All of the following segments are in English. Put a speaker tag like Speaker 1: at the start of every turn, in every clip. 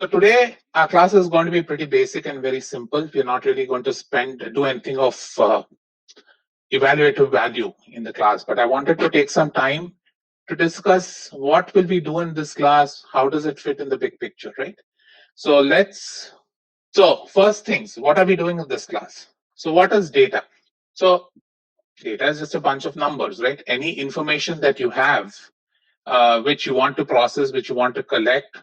Speaker 1: So today our class is going to be pretty basic and very simple. We're not really going to do anything of evaluative value in the class, but I wanted to take some time to discuss what will we do in this class, how does it fit in the big picture, right? So first things, what are we doing in this class? So what is data? So data is just a bunch of numbers, right? Any information that you have, which you want to process, which you want to collect,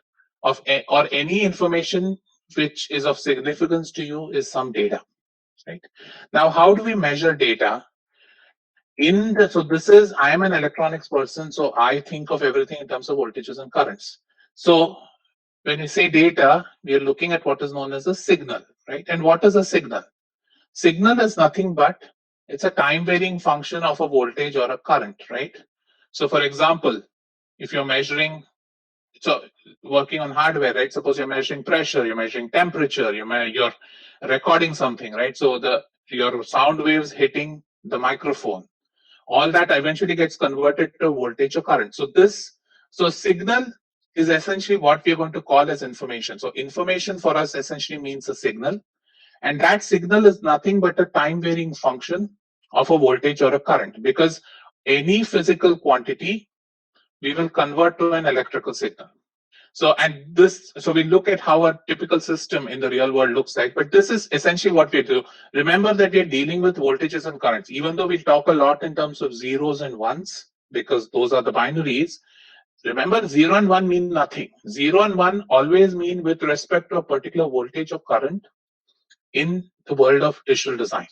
Speaker 1: or any information which is of significance to you is some data, right? Now, how do we measure data? I am an electronics person, so I think of everything in terms of voltages and currents. So when we say data, we are looking at what is known as a signal, right? And what is a signal? Signal is nothing but it's a time varying function of a voltage or a current, right? So for example, if you're working on hardware, right? Suppose you're measuring pressure, you're measuring temperature, you're recording something, right? So your sound waves hitting the microphone, all that eventually gets converted to voltage or current. So signal is essentially what we're going to call as information. So information for us essentially means a signal, and that signal is nothing but a time varying function of a voltage or a current, because any physical quantity we will convert to an electrical signal. So we look at how a typical system in the real world looks like, but this is essentially what we do. Remember that we're dealing with voltages and currents, even though we talk a lot in terms of zeros and ones, because those are the binaries. Remember, 0 and 1 mean nothing. 0 and 1 always mean with respect to a particular voltage or current in the world of digital design.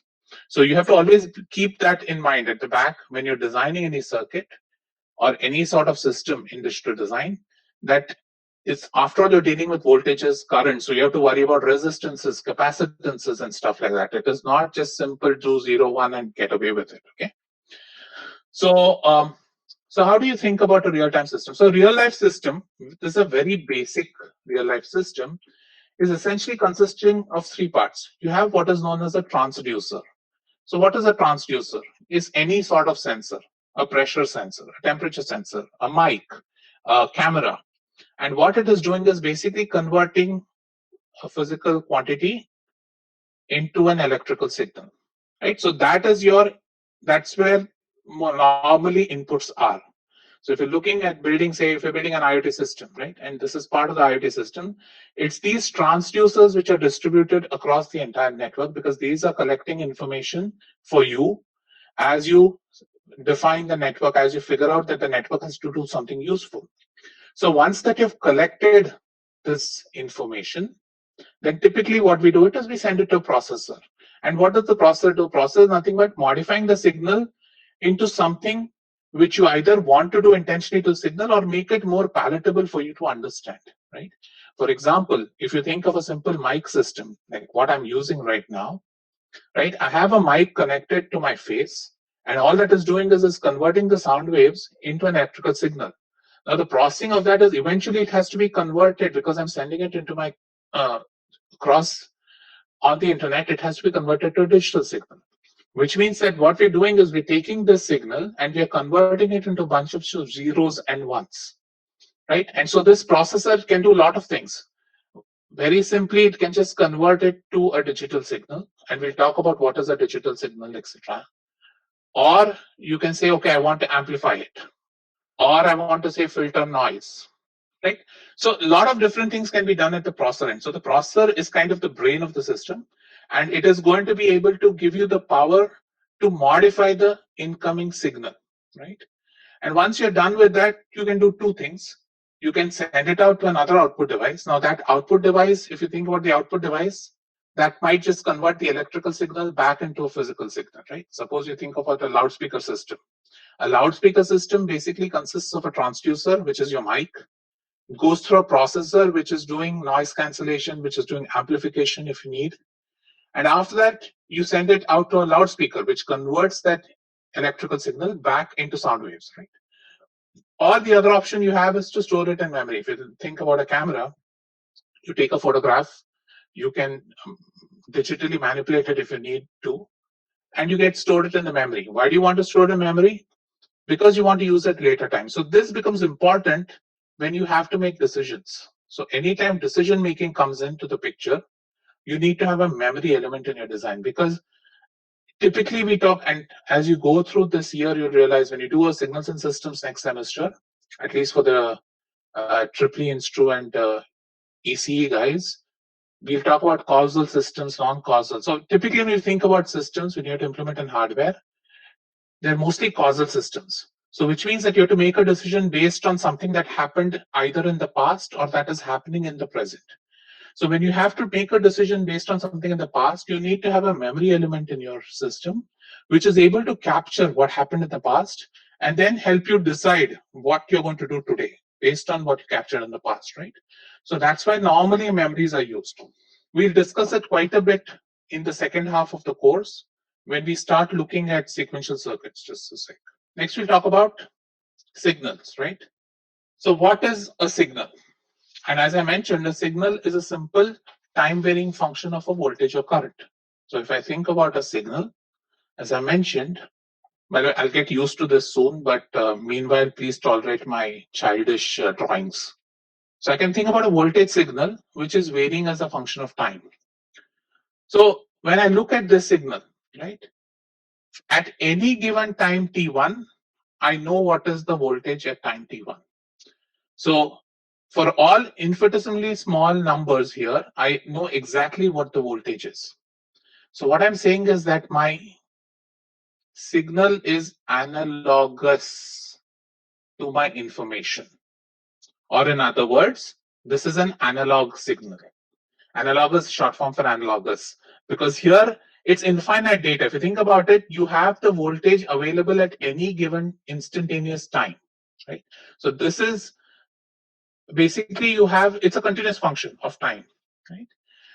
Speaker 1: So you have to always keep that in mind at the back when you're designing any circuit or any sort of system in digital design, that it's, after all, you're dealing with voltages, currents, so you have to worry about resistances, capacitances, and stuff like that. It is not just simple do 0, 1 and get away with it, okay? So how do you think about a real-time system? So real-life system, this is a very basic real-life system, is essentially consisting of three parts. You have what is known as a transducer. So what is a transducer? Is any sort of sensor, a pressure sensor, a temperature sensor, a mic, a camera. And what it is doing is basically converting a physical quantity into an electrical signal, right? So that's where normally inputs are. So if you're looking at building, say, if you're building an IoT system, right? And this is part of the IoT system, it's these transducers which are distributed across the entire network, because these are collecting information for you as you define the network, as you figure out that the network has to do something useful. So once that you've collected this information, then typically what we do is we send it to a processor. And what does the processor do? Processor is nothing but modifying the signal into something which you either want to do intentionally to signal or make it more palatable for you to understand, right? For example, if you think of a simple mic system, like what I'm using right now, right? I have a mic connected to my face, and all that is doing is converting the sound waves into an electrical signal. Now, the processing of that is eventually it has to be converted, because I'm sending it into my across on the internet, it has to be converted to a digital signal, which means that what we're doing is we're taking this signal and we're converting it into a bunch of zeros and ones, right? And so this processor can do a lot of things. Very simply, it can just convert it to a digital signal, and we'll talk about what is a digital signal, etc. Or you can say, okay, I want to amplify it, or I want to say filter noise, right? So a lot of different things can be done at the processor end. So the processor is kind of the brain of the system, and it is going to be able to give you the power to modify the incoming signal, right? And once you're done with that, you can do two things. You can send it out to another output device. Now that output device, if you think about the output device, that might just convert the electrical signal back into a physical signal, right? Suppose you think about a loudspeaker system. A loudspeaker system basically consists of a transducer, which is your mic, goes through a processor which is doing noise cancellation, which is doing amplification if you need. And after that, you send it out to a loudspeaker, which converts that electrical signal back into sound waves, right? Or the other option you have is to store it in memory. If you think about a camera, you take a photograph, you can digitally manipulate it if you need to, and you get stored it in the memory. Why do you want to store it in memory? Because you want to use it later time. So this becomes important when you have to make decisions. So anytime decision making comes into the picture, you need to have a memory element in your design, because typically we talk, and as you go through this year, you realize when you do a signals and systems next semester, at least for the Triple Instru and ECE guys, we'll talk about causal systems, non-causal. So typically when you think about systems, when you have to implement in hardware, they're mostly causal systems. So which means that you have to make a decision based on something that happened either in the past or that is happening in the present. So when you have to make a decision based on something in the past, you need to have a memory element in your system, which is able to capture what happened in the past and then help you decide what you're going to do today based on what you captured in the past, right? So that's why normally memories are used. We'll discuss it quite a bit in the second half of the course when we start looking at sequential circuits. Just a sec. Next, we'll talk about signals, right? So what is a signal? And as I mentioned, a signal is a simple time-varying function of a voltage or current. So if I think about a signal, as I mentioned, well, I'll get used to this soon, but meanwhile, please tolerate my childish drawings. So I can think about a voltage signal, which is varying as a function of time. So when I look at this signal, right, at any given time t1, I know what is the voltage at time t1. So for all infinitesimally small numbers here, I know exactly what the voltage is. So what I'm saying is that my signal is analogous to my information. Or in other words, this is an analog signal. Analogous, short form for analogous, because here it's infinite data. If you think about it, you have the voltage available at any given instantaneous time, right? So this is basically you have, it's a continuous function of time, right?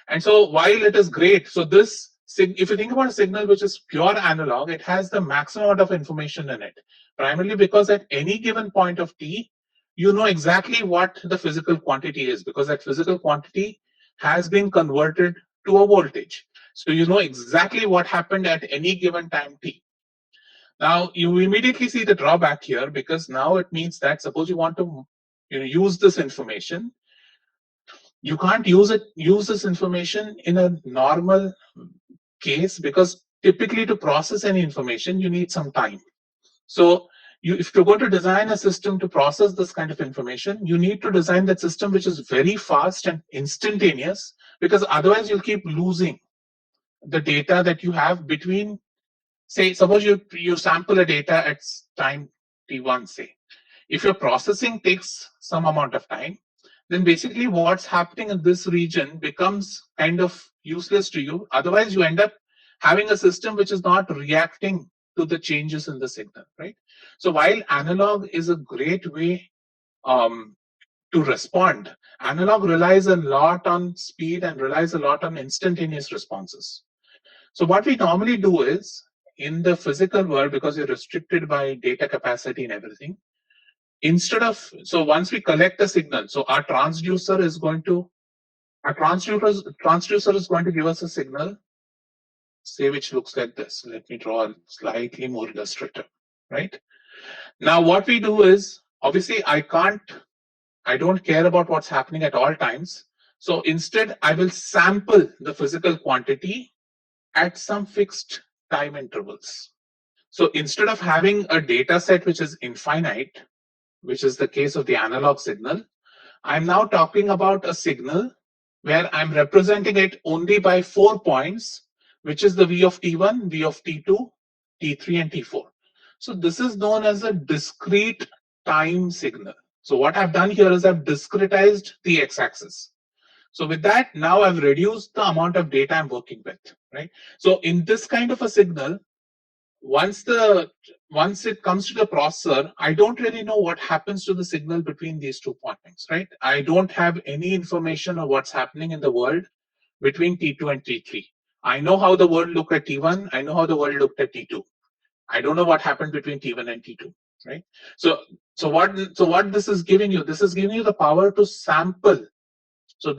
Speaker 1: And so while it is great, so this, if you think about a signal which is pure analog, it has the maximum amount of information in it, primarily because at any given point of t, you know exactly what the physical quantity is, because that physical quantity has been converted to a voltage. So you know exactly what happened at any given time t. Now you immediately see the drawback here, because now it means that suppose you want to use this information, you can't use this information in a normal case, because typically to process any information you need some time. So if you're going to design a system to process this kind of information, you need to design that system which is very fast and instantaneous, because otherwise you'll keep losing the data that you have between, say, suppose you sample a data at time t1, say. If your processing takes some amount of time, then basically what's happening in this region becomes kind of useless to you. Otherwise, you end up having a system which is not reacting to the changes in the signal, right? So while analog is a great way to respond, analog relies a lot on speed and relies a lot on instantaneous responses. So what we normally do is, in the physical world, because you're restricted by data capacity and everything, instead of, so once we collect a signal, so our transducer is going to give us a signal, say, which looks like this. Let me draw a slightly more illustrative, right? Now what we do is, obviously I don't care about what's happening at all times. So instead I will sample the physical quantity at some fixed time intervals. So instead of having a data set which is infinite, which is the case of the analog signal, I'm now talking about a signal where I'm representing it only by 4 points, which is the V of T1, V of T2, T3, and T4. So this is known as a discrete time signal. So what I've done here is I've discretized the x-axis. So with that, now I've reduced the amount of data I'm working with, right? So in this kind of a signal, once it comes to the processor, I don't really know what happens to the signal between these 2 points, right? I don't have any information of what's happening in the world between T2 and T3. I know how the world looked at T1. I know how the world looked at T2. I don't know what happened between T1 and T2, right? So what this is giving you? This is giving you the power to sample. So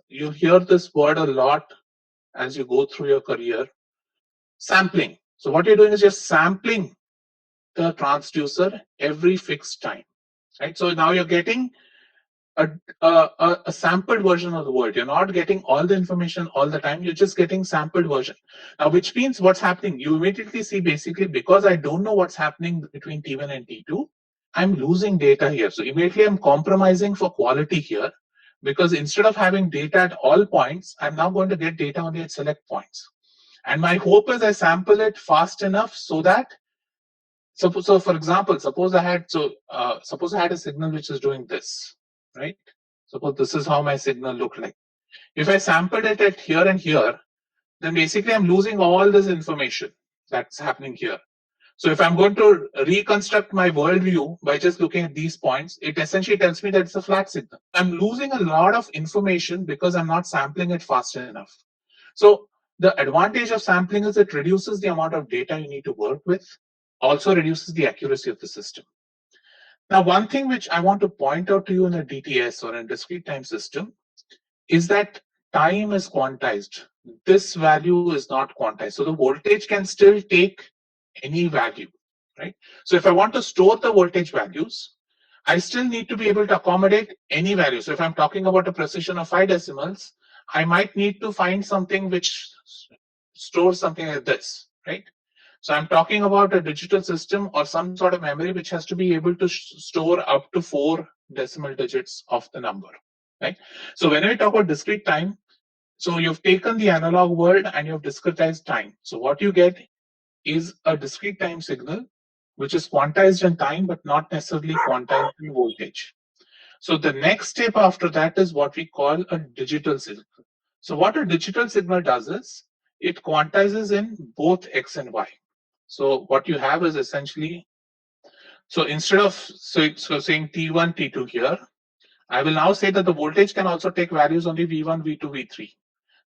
Speaker 1: you hear this word a lot as you go through your career, sampling. So what you're doing is you're sampling the transducer every fixed time, right? So now you're getting a sampled version of the world. You're not getting all the information all the time. You're just getting sampled version. Now, which means what's happening? You immediately see basically because I don't know what's happening between T1 and T2, I'm losing data here. So immediately I'm compromising for quality here because instead of having data at all points, I'm now going to get data only at select points. And my hope is I sample it fast enough so that so for example, suppose I had a signal which is doing this, right? Suppose this is how my signal looked like. If I sampled it at here and here, then basically I'm losing all this information that's happening here. So if I'm going to reconstruct my worldview by just looking at these points, it essentially tells me that it's a flat signal. I'm losing a lot of information because I'm not sampling it fast enough. So the advantage of sampling is it reduces the amount of data you need to work with, also reduces the accuracy of the system. Now, one thing which I want to point out to you in a DTS or a discrete time system is that time is quantized. This value is not quantized. So the voltage can still take any value, right? So if I want to store the voltage values, I still need to be able to accommodate any value. So if I'm talking about a precision of 5 decimals, I might need to find something which stores something like this, right? So I'm talking about a digital system or some sort of memory which has to be able to store up to 4 decimal digits of the number, right? So when I talk about discrete time, so you've taken the analog world and you've discretized time. So what you get is a discrete time signal which is quantized in time but not necessarily quantized in voltage. So the next step after that is what we call a digital signal. So what a digital signal does is it quantizes in both x and y. So what you have is essentially, so instead of saying T1, T2 here, I will now say that the voltage can also take values only V1, V2, V3.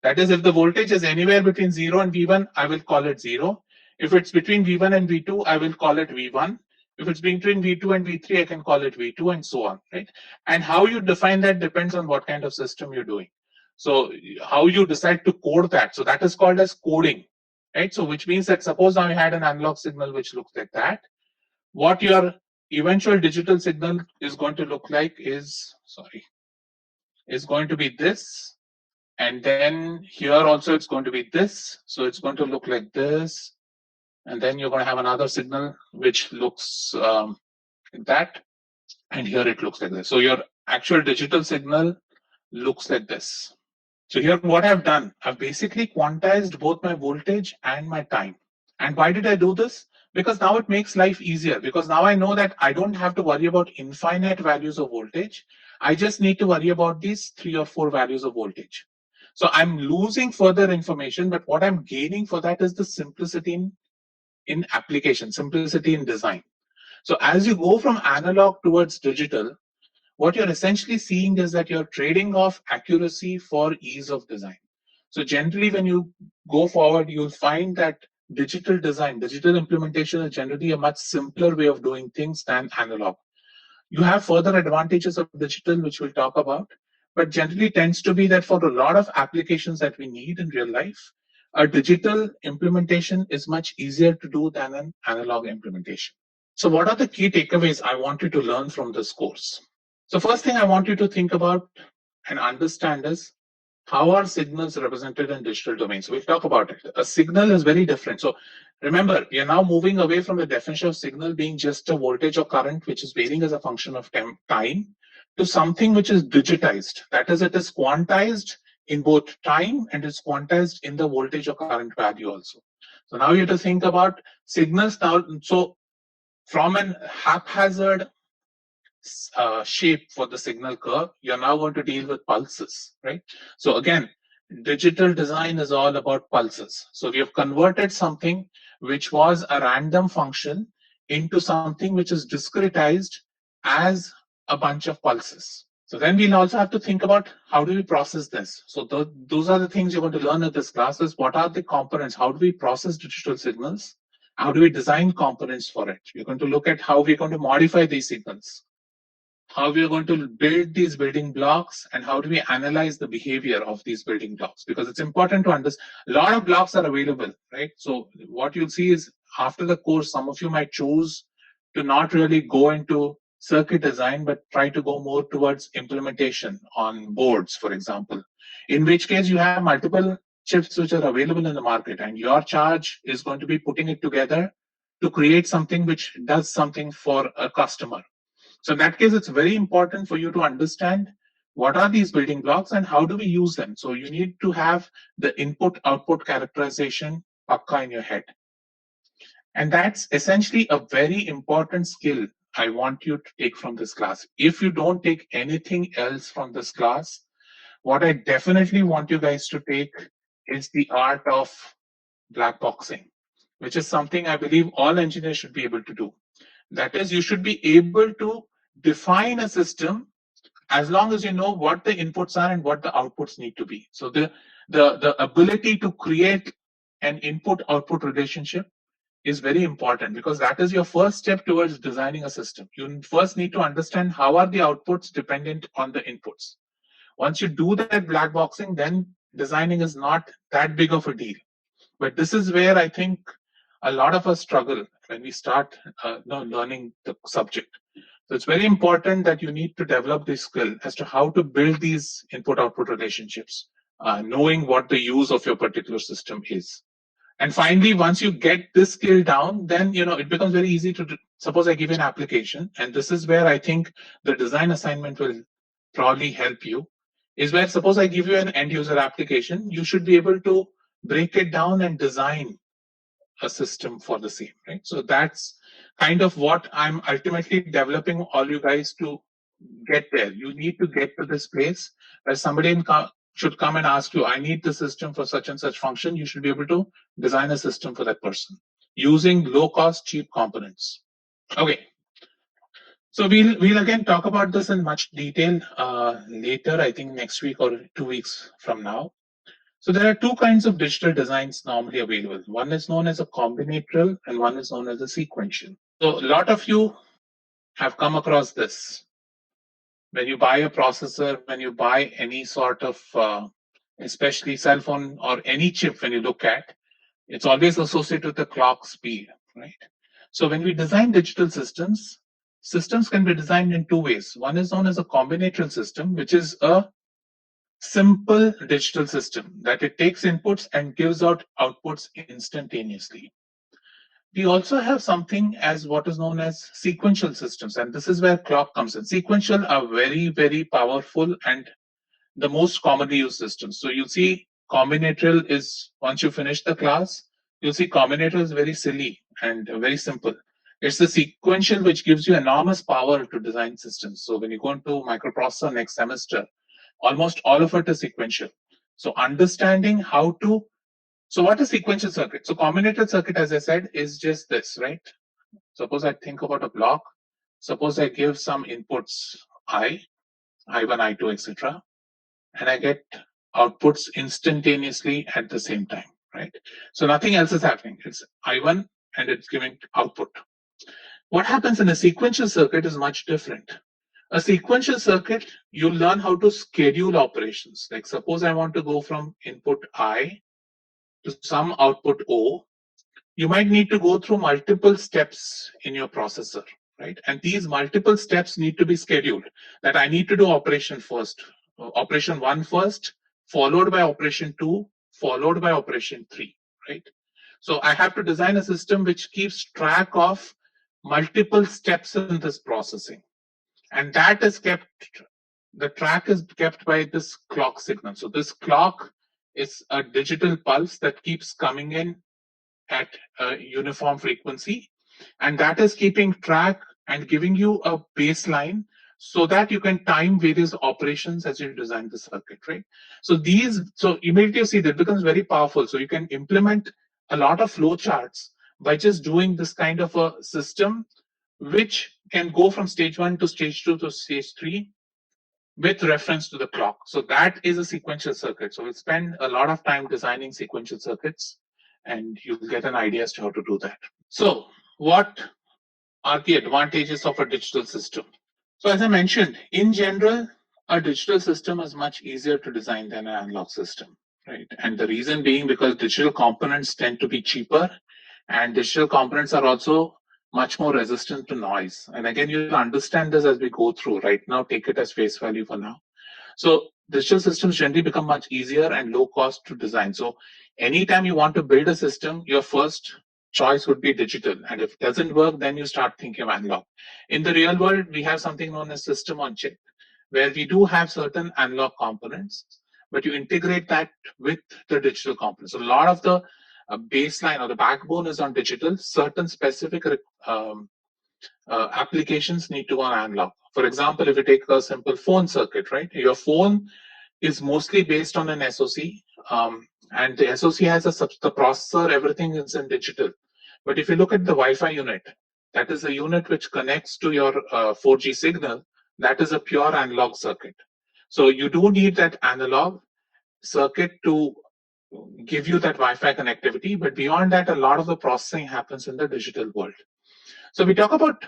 Speaker 1: That is, if the voltage is anywhere between 0 and V1, I will call it 0. If it's between V1 and V2, I will call it V1. If it's between V2 and V3, I can call it V2 and so on, right? And how you define that depends on what kind of system you're doing. So how you decide to code that. So that is called as coding, right? So which means that suppose now you had an analog signal which looks like that. What your eventual digital signal is going to look like is going to be this. And then here also it's going to be this. So it's going to look like this. And then you're going to have another signal which looks like that. And here it looks like this. So your actual digital signal looks like this. So here what I've done, I've basically quantized both my voltage and my time. And why did I do this? Because now it makes life easier. Because now I know that I don't have to worry about infinite values of voltage. I just need to worry about these 3 or 4 values of voltage. So I'm losing further information, but what I'm gaining for that is the simplicity in application, simplicity in design. So as you go from analog towards digital, what you're essentially seeing is that you're trading off accuracy for ease of design. So generally, when you go forward, you'll find that digital design, digital implementation is generally a much simpler way of doing things than analog. You have further advantages of digital, which we'll talk about, but generally tends to be that for a lot of applications that we need in real life, a digital implementation is much easier to do than an analog implementation. So what are the key takeaways I want you to learn from this course? So first thing I want you to think about and understand is how are signals represented in digital domains? So we'll talk about it. A signal is very different. So remember, we are now moving away from the definition of signal being just a voltage or current, which is varying as a function of time, to something which is digitized. That is, it is quantized in both time and is quantized in the voltage or current value also. So now you have to think about signals now. So from an haphazard shape for the signal curve, you're now going to deal with pulses, right? So again, digital design is all about pulses. So we have converted something which was a random function into something which is discretized as a bunch of pulses. So then we'll also have to think about how do we process this. So those are the things you're going to learn at this class is what are the components, how do we process digital signals, how do we design components for it. We're going to look at how we're going to modify these signals, how we are going to build these building blocks, and how do we analyze the behavior of these building blocks, because it's important to understand a lot of blocks are available, right? So what you'll see is after the course, some of you might choose to not really go into circuit design, but try to go more towards implementation on boards, for example, in which case you have multiple chips which are available in the market, and your charge is going to be putting it together to create something which does something for a customer. So in that case, it's very important for you to understand what are these building blocks and how do we use them. So you need to have the input-output characterization pakka in your head. And that's essentially a very important skill I want you to take from this class. If you don't take anything else from this class, what I definitely want you guys to take is the art of black boxing, which is something I believe all engineers should be able to do. That is, you should be able to define a system as long as you know what the inputs are and what the outputs need to be. So the ability to create an input-output relationship is very important, because that is your first step towards designing a system. You first need to understand how are the outputs dependent on the inputs. Once you do that black boxing, then designing is not that big of a deal. But this is where I think a lot of us struggle when we start learning the subject. So it's very important that you need to develop this skill as to how to build these input-output relationships, knowing what the use of your particular system is. And finally, once you get this skill down, then it becomes very easy to suppose I give you an application, and this is where I think the design assignment will probably help you, is where suppose I give you an end user application, you should be able to break it down and design a system for the same, right? So that's kind of what I'm ultimately developing all you guys to get there. You need to get to this place where somebody should come and ask you, I need the system for such and such function. You should be able to design a system for that person using low cost, cheap components. Okay. So we'll again talk about this in much detail later, I think next week or 2 weeks from now. So there are two kinds of digital designs normally available. One is known as a combinatorial and one is known as a sequential. So a lot of you have come across this. When you buy a processor, when you buy any sort of, especially cell phone or any chip, when you look at, it's always associated with the clock speed, right? So when we design digital systems, systems can be designed in two ways. One is known as a combinatorial system, which is a simple digital system that it takes inputs and gives out outputs instantaneously. We also have something as what is known as sequential systems, and this is where clock comes in. Sequential are very, very powerful and the most commonly used systems. So you'll see combinatorial is, once you finish the class, you'll see combinatorial is very silly and very simple. It's the sequential which gives you enormous power to design systems. So when you go into microprocessor next semester, almost all of it is sequential. So understanding how to, so what is sequential circuit? So combinatorial circuit, as I said, is just this, right? Suppose I think about a block. Suppose I give some inputs I1, I2, etc. And I get outputs instantaneously at the same time, right? So nothing else is happening. It's I1 and it's giving output. What happens in a sequential circuit is much different. A sequential circuit, you learn how to schedule operations. Like suppose I want to go from input I to some output O, you might need to go through multiple steps in your processor, right? And these multiple steps need to be scheduled. That I need to do operation first, operation 1 first, followed by operation 2, followed by operation 3, right? So I have to design a system which keeps track of multiple steps in this processing. And that is kept, the track is kept by this clock signal. So this clock is a digital pulse that keeps coming in at a uniform frequency, and that is keeping track and giving you a baseline so that you can time various operations as you design the circuit, right? So immediately you see that becomes very powerful. So you can implement a lot of flow charts by just doing this kind of a system, which can go from stage 1 to stage 2 to stage 3 with reference to the clock. So that is a sequential circuit. So we'll spend a lot of time designing sequential circuits, and you'll get an idea as to how to do that. So what are the advantages of a digital system? So as I mentioned, in general, a digital system is much easier to design than an analog system, right? And the reason being because digital components tend to be cheaper, and digital components are also much more resistant to noise. And again, you'll understand this as we go through. Right now, take it as face value for now. So digital systems generally become much easier and low cost to design. So anytime you want to build a system, your first choice would be digital. And if it doesn't work, then you start thinking of analog. In the real world, we have something known as system on chip, where we do have certain analog components, but you integrate that with the digital components. So a lot of the baseline or the backbone is on digital. Certain specific um, applications need to go on analog. For example, if you take a simple phone circuit, right? Your phone is mostly based on an SoC, and the SoC has the processor, everything is in digital. But if you look at the Wi-Fi unit, that is a unit which connects to your 4G signal, that is a pure analog circuit. So you do need that analog circuit to give you that Wi-Fi connectivity, but beyond that, a lot of the processing happens in the digital world. So we talk about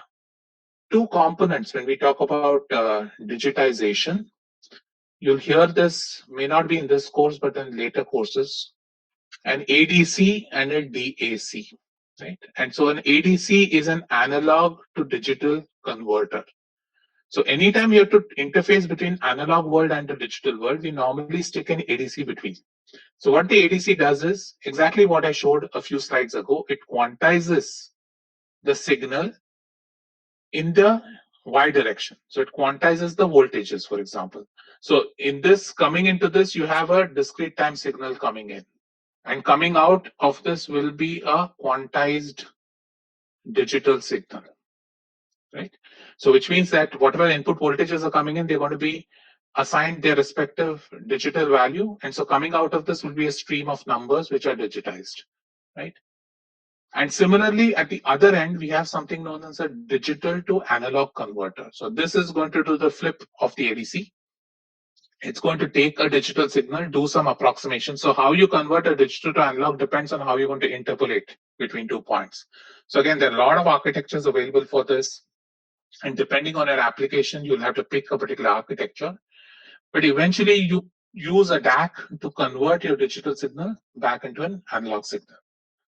Speaker 1: two components when we talk about digitization. You'll hear this, may not be in this course, but in later courses, an ADC and a DAC, right? And so an ADC is an analog to digital converter. So anytime you have to interface between analog world and the digital world, we normally stick an ADC between. So what the ADC does is exactly what I showed a few slides ago. It quantizes the signal in the y direction. So it quantizes the voltages, for example. So in this, coming into this, you have a discrete time signal coming in. And coming out of this will be a quantized digital signal, right? So which means that whatever input voltages are coming in, they're going to be assigned their respective digital value. And so coming out of this will be a stream of numbers which are digitized, right? And similarly, at the other end, we have something known as a digital to analog converter. So this is going to do the flip of the ADC. It's going to take a digital signal, do some approximation. So how you convert a digital to analog depends on how you're going to interpolate between 2 points. So again, there are a lot of architectures available for this. And depending on your application, you'll have to pick a particular architecture. But eventually, you use a DAC to convert your digital signal back into an analog signal.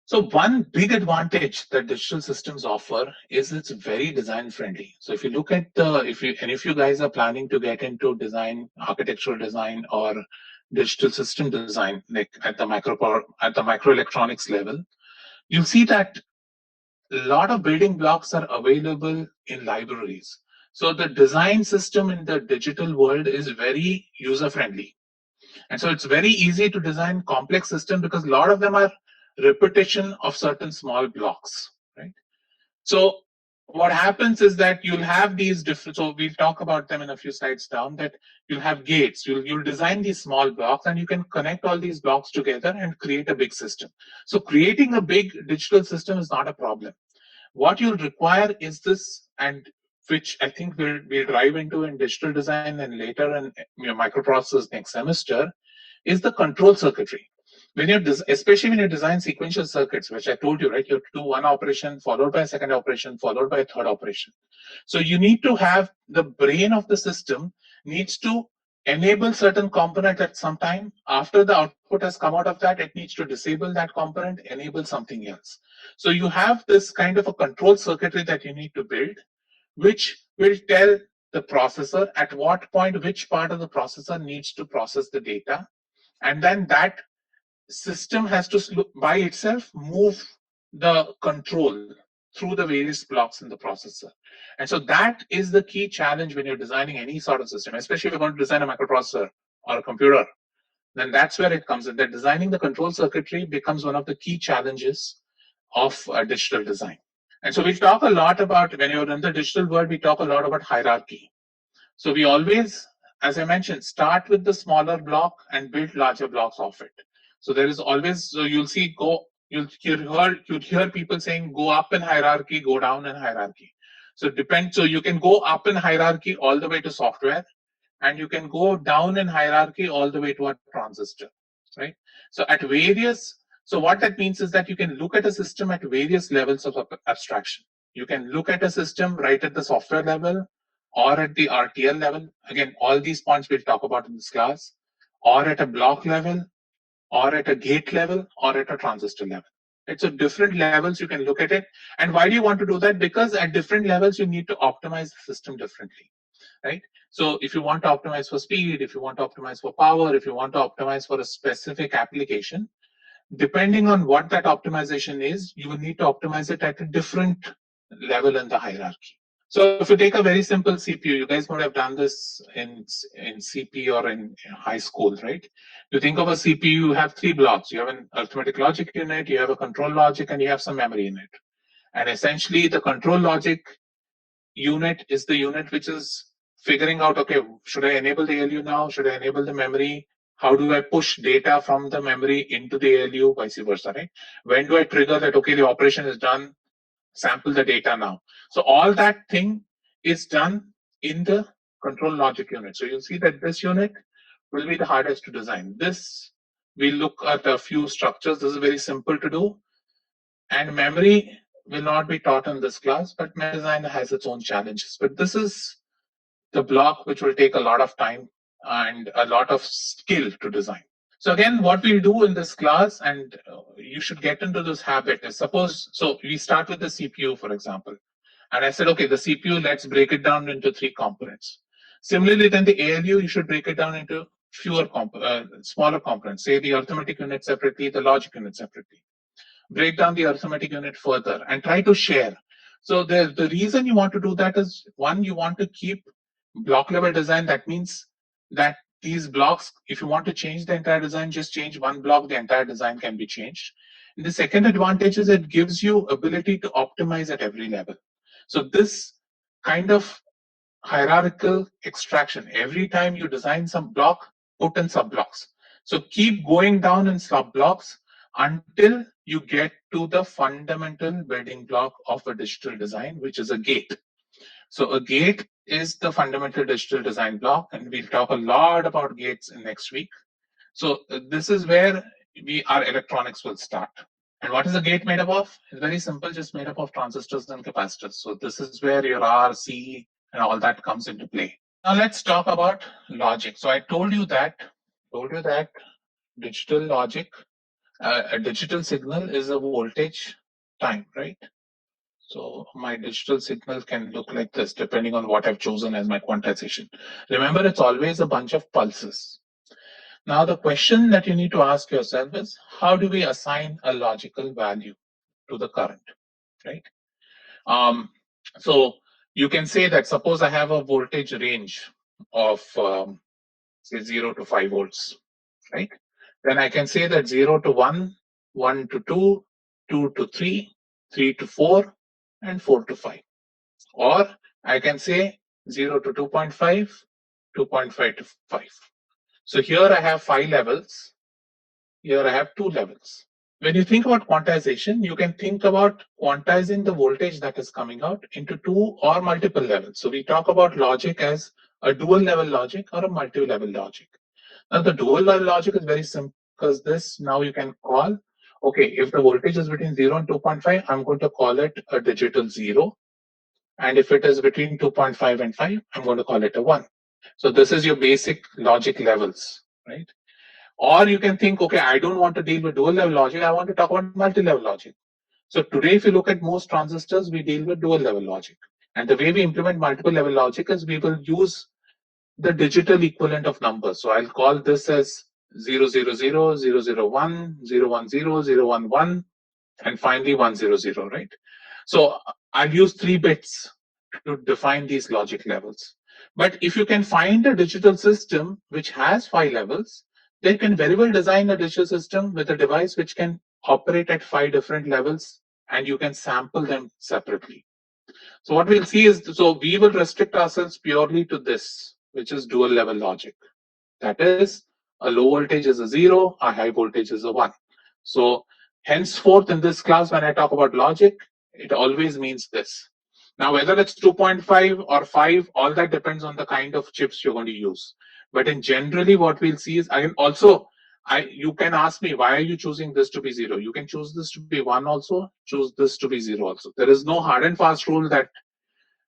Speaker 1: So one big advantage that digital systems offer is it's very design friendly. So if you look at if you guys are planning to get into design, architectural design or digital system design, like at the microelectronics level, you'll see that a lot of building blocks are available in libraries. So the design system in the digital world is very user friendly. And so it's very easy to design complex systems because a lot of them are repetition of certain small blocks, right? So what happens is that you'll have these different, so we'll talk about them in a few slides down, that you'll have gates, you'll design these small blocks and you can connect all these blocks together and create a big system. So creating a big digital system is not a problem. What you'll require is this, and which I think we'll dive into in digital design and later in microprocessors next semester, is the control circuitry. When you're especially when you design sequential circuits, which I told you, right, you have to do one operation followed by a second operation followed by a third operation. So you need to have the brain of the system needs to enable certain component at some time. After the output has come out of that, it needs to disable that component, enable something else. So you have this kind of a control circuitry that you need to build, which will tell the processor at what point which part of the processor needs to process the data, and then that system has to by itself move the control through the various blocks in the processor. And so that is the key challenge when you're designing any sort of system, especially if you're going to design a microprocessor or a computer. Then that's where it comes in, that designing the control circuitry becomes one of the key challenges of digital design. And so we talk a lot about, when you're in the digital world, we talk a lot about hierarchy. So we always, as I mentioned, start with the smaller block and build larger blocks of it. So there is always, so you'll see, you'll hear people saying, go up in hierarchy, go down in hierarchy. So it depends. So you can go up in hierarchy all the way to software, and you can go down in hierarchy all the way to a transistor, right? So at various, so what that means is that you can look at a system at various levels of abstraction. You can look at a system right at the software level or at the RTL level. Again, all these points we'll talk about in this class, or at a block level, or at a gate level, or at a transistor level. Right? So different levels you can look at it. And why do you want to do that? Because at different levels you need to optimize the system differently, right? So if you want to optimize for speed, if you want to optimize for power, if you want to optimize for a specific application, depending on what that optimization is, you will need to optimize it at a different level in the hierarchy. So if you take a very simple CPU, you guys might have done this in CP or in high school, right? You think of a CPU, you have three blocks. You have an arithmetic logic unit, you have a control logic, and you have some memory in it. And essentially, the control logic unit is the unit which is figuring out, okay, should I enable the ALU now? Should I enable the memory? How do I push data from the memory into the ALU, vice versa, right? When do I trigger that, okay, the operation is done, sample the data now? So all that thing is done in the control logic unit. So you'll see that this unit will be the hardest to design. This, we look at a few structures. This is very simple to do. And memory will not be taught in this class, but memory design has its own challenges. But this is the block which will take a lot of time and a lot of skill to design. So again, what we'll do in this class, and you should get into this habit, is suppose, so we start with the CPU, for example. And I said, okay, the CPU, let's break it down into 3 components. Similarly, then the ALU, you should break it down into smaller components, say the arithmetic unit separately, the logic unit separately. Break down the arithmetic unit further and try to share. So the reason you want to do that is, one, you want to keep block level design. That means that these blocks, if you want to change the entire design, just change one block, the entire design can be changed. And the second advantage is it gives you ability to optimize at every level. So this kind of hierarchical extraction, every time you design some block, put in sub-blocks. So keep going down in sub-blocks until you get to the fundamental building block of a digital design, which is a gate. So a gate is the fundamental digital design block, and we'll talk a lot about gates in next week. So this is where our electronics will start. And what is a gate made up of? It's very simple, just made up of transistors and capacitors. So this is where your R, C, and all that comes into play. Now let's talk about logic. So I told you that digital logic, a digital signal is a voltage time, right? So my digital signal can look like this, depending on what I've chosen as my quantization. Remember, it's always a bunch of pulses. Now, the question that you need to ask yourself is, how do we assign a logical value to the current, right? So you can say that, suppose I have a voltage range of, say, 0 to 5 volts, right? Then I can say that 0 to 1, 1 to 2, 2 to 3, 3 to 4, and 4 to 5. Or I can say 0 to 2.5, 2.5 to 5. So here I have 5 levels. Here I have 2 levels. When you think about quantization, you can think about quantizing the voltage that is coming out into 2 or multiple levels. So we talk about logic as a dual level logic or a multi-level logic. Now the dual level logic is very simple, because this now you can call, okay, if the voltage is between 0 and 2.5, I'm going to call it a digital 0. And if it is between 2.5 and 5, I'm going to call it a 1. So this is your basic logic levels, right? Or you can think, okay, I don't want to deal with dual level logic, I want to talk about multi-level logic. So today, if you look at most transistors, we deal with dual level logic. And the way we implement multiple level logic is we will use the digital equivalent of numbers. So I'll call this as 000, 001, 010, 011, and finally 100, right? So I'll use 3 bits to define these logic levels. But if you can find a digital system which has 5 levels, then you can very well design a digital system with a device which can operate at 5 different levels, and you can sample them separately. So what we'll see is, so we will restrict ourselves purely to this, which is dual level logic. That is, a low voltage is a 0, a high voltage is a 1. So henceforth in this class, when I talk about logic, it always means this. Now, whether it's 2.5 or 5, all that depends on the kind of chips you're going to use. But in generally, what we'll see is, you can ask me, why are you choosing this to be 0? You can choose this to be 1 also, choose this to be 0 also. There is no hard and fast rule that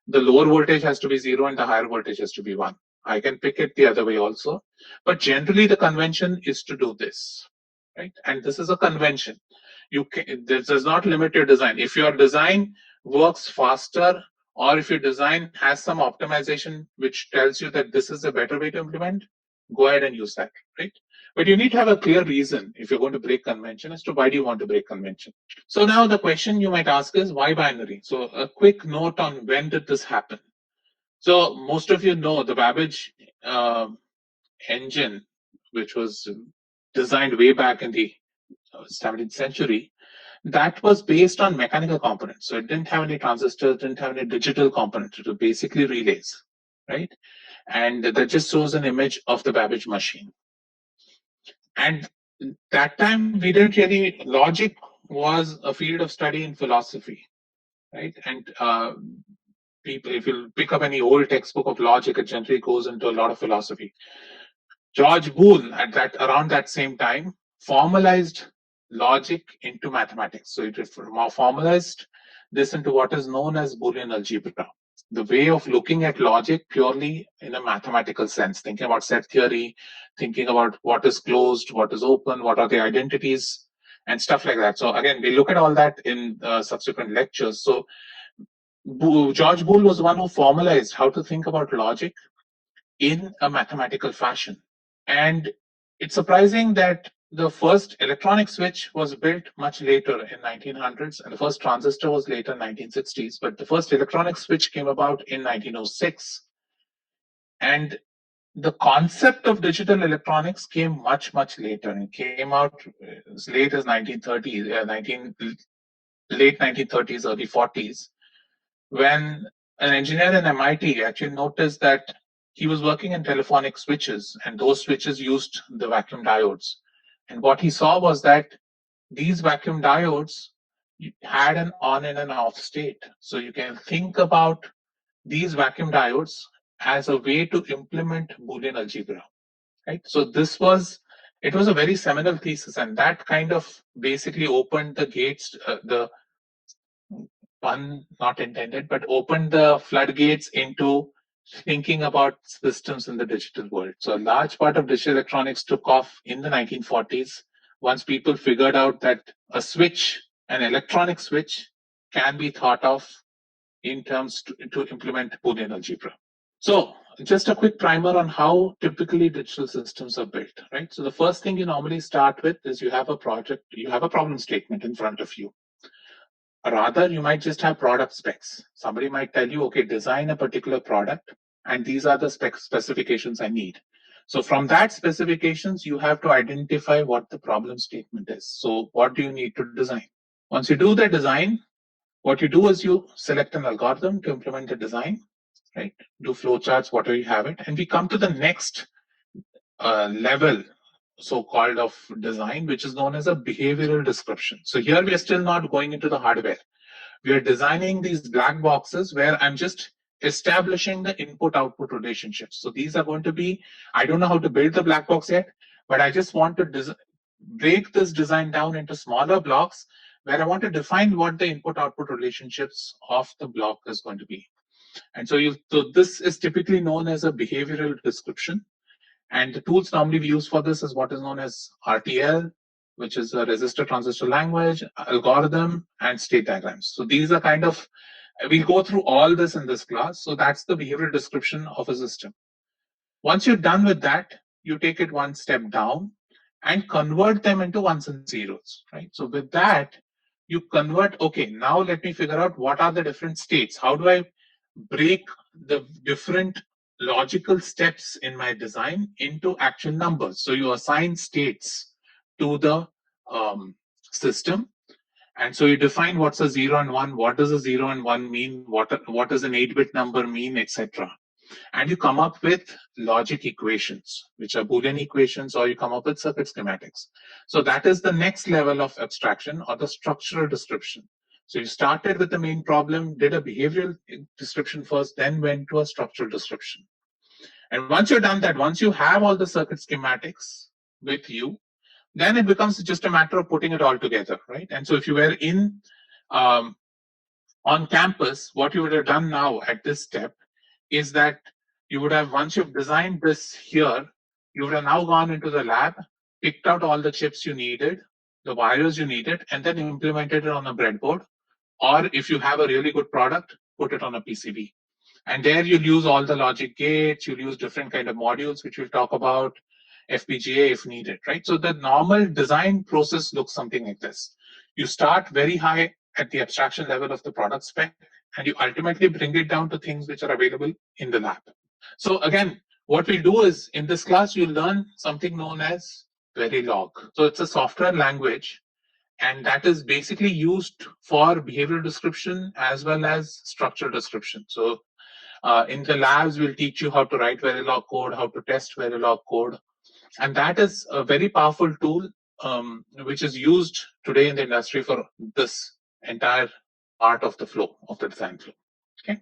Speaker 1: the lower voltage has to be 0 and the higher voltage has to be 1. I can pick it the other way also. But generally, the convention is to do this. right? And this is a convention. This does not limit your design. If your design works faster, or if your design has some optimization which tells you that this is a better way to implement, go ahead and use that, right? But you need to have a clear reason if you're going to break convention as to why do you want to break convention. So now the question you might ask is, why binary? So a quick note on when did this happen. So most of you know the Babbage engine, which was designed way back in the 17th century, that was based on mechanical components. So it didn't have any transistors, didn't have any digital components. It was basically relays, right? And that just shows an image of the Babbage machine. And that time we didn't really, logic was a field of study in philosophy, right? And people, if you pick up any old textbook of logic, it generally goes into a lot of philosophy. George Boole, around that same time, formalized logic into mathematics. So it formalized this into what is known as Boolean algebra, the way of looking at logic purely in a mathematical sense, thinking about set theory, thinking about what is closed, what is open, what are the identities, and stuff like that. So again, we look at all that in subsequent lectures. So George Boole was the one who formalized how to think about logic in a mathematical fashion. And it's surprising that the first electronic switch was built much later in 1900s, and the first transistor was later in 1960s, but the first electronic switch came about in 1906. And the concept of digital electronics came much, much later. It came out as late as 1930s, late 1930s, early 40s, when an engineer in MIT actually noticed that he was working in telephonic switches, and those switches used the vacuum diodes. And what he saw was that these vacuum diodes had an on and an off state. So you can think about these vacuum diodes as a way to implement Boolean algebra, right? So it was a very seminal thesis, and that kind of basically opened the gates, the pun not intended, but opened the floodgates into thinking about systems in the digital world. So a large part of digital electronics took off in the 1940s once people figured out that a switch, an electronic switch, can be thought of in terms to implement Boolean algebra. So just a quick primer on how typically digital systems are built, right? So the first thing you normally start with is you have a problem statement in front of you. Rather, you might just have product specs. Somebody might tell you, okay, design a particular product, and these are the specifications I need. So from that specifications, you have to identify what the problem statement is. So what do you need to design? Once you do the design, what you do is you select an algorithm to implement the design, right? Do flowcharts, whatever you have it. And we come to the next level, so-called, of design, which is known as a behavioral description. So here we are still not going into the hardware. We are designing these black boxes where I'm just establishing the input-output relationships. So these are going to be, I don't know how to build the black box yet, but I just want to break this design down into smaller blocks where I want to define what the input-output relationships of the block is going to be. And so this is typically known as a behavioral description. And the tools normally we use for this is what is known as RTL, which is a resistor transistor language, algorithm, and state diagrams. So these are kind of, we'll go through all this in this class. So that's the behavioral description of a system. Once you're done with that, you take it one step down and convert them into ones and zeros, right? So with that, you convert, okay, now let me figure out what are the different states. How do I break the different logical steps in my design into actual numbers? So you assign states to the system. And so you define what's a 0 and 1, what does a 0 and 1 mean, what does an 8-bit number mean, etc. And you come up with logic equations, which are Boolean equations, or you come up with circuit schematics. So that is the next level of abstraction, or the structural description. So you started with the main problem, did a behavioral description first, then went to a structural description. And once you're done that, once you have all the circuit schematics with you, then it becomes just a matter of putting it all together, right? And so if you were on campus, what you would have done now at this step is that you would have, once you've designed this here, you would have now gone into the lab picked out all the chips you needed, the wires you needed, and then implemented it on a breadboard. Or if you have a really good product, put it on a PCB. And there you'll use all the logic gates, you'll use different kind of modules, which we'll talk about, FPGA if needed, right? So the normal design process looks something like this. You start very high at the abstraction level of the product spec, and you ultimately bring it down to things which are available in the lab. So again, what we do is in this class, you learn something known as Verilog. So it's a software language, and that is basically used for behavioral description as well as structural description. So in the labs, we'll teach you how to write Verilog code, how to test Verilog code. And that is a very powerful tool which is used today in the industry for this entire part of the flow, of the design flow. Okay.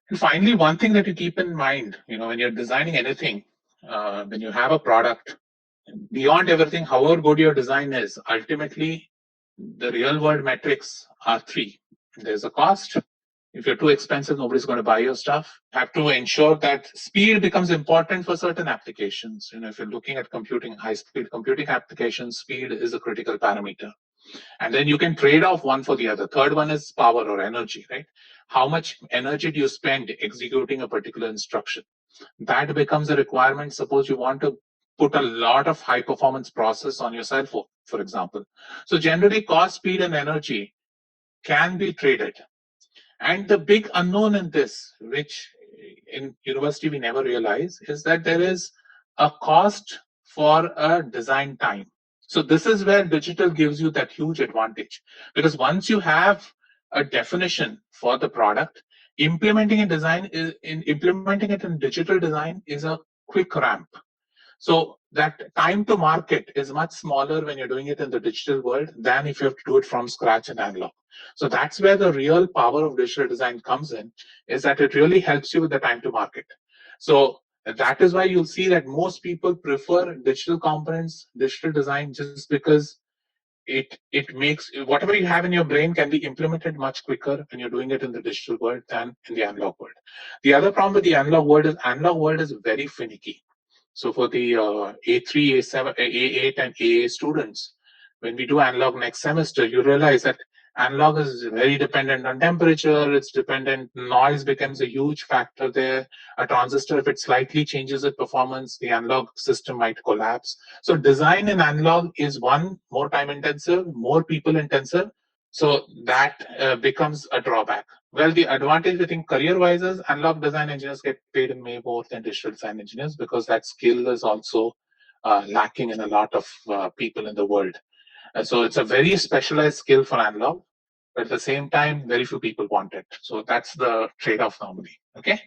Speaker 1: And finally, one thing that you keep in mind, when you're designing anything, when you have a product, beyond everything, however good your design is, ultimately, the real world metrics are three. There's a cost. If you're too expensive, nobody's going to buy your stuff. You have to ensure that speed becomes important for certain applications. If you're looking at computing, high-speed computing applications, speed is a critical parameter. And then you can trade off one for the other. Third one is power or energy, right? How much energy do you spend executing a particular instruction? That becomes a requirement. Suppose you want to put a lot of high performance process on your cell phone, for example. So generally cost, speed, and energy can be traded. And the big unknown in this, which in university we never realize, is that there is a cost for a design time. So this is where digital gives you that huge advantage, because once you have a definition for the product, implementing it in digital design is a quick ramp. So that time to market is much smaller when you're doing it in the digital world than if you have to do it from scratch in analog. So that's where the real power of digital design comes in, is that it really helps you with the time to market. So that is why you'll see that most people prefer digital components, digital design, just because it makes whatever you have in your brain can be implemented much quicker when you're doing it in the digital world than in the analog world. The other problem with the analog world is very finicky. So for the A3, A7, A8, and AA students, when we do analog next semester, you realize that analog is very dependent on temperature, it's dependent, noise becomes a huge factor there. A transistor, if it slightly changes its performance, the analog system might collapse. So design in analog is one, more time intensive, more people intensive. So that becomes a drawback. Well, the advantage I think career-wise is analog design engineers get paid in way more than digital design engineers, because that skill is also lacking in a lot of people in the world. So it's a very specialized skill for analog, but at the same time, very few people want it. So that's the trade-off normally. Okay.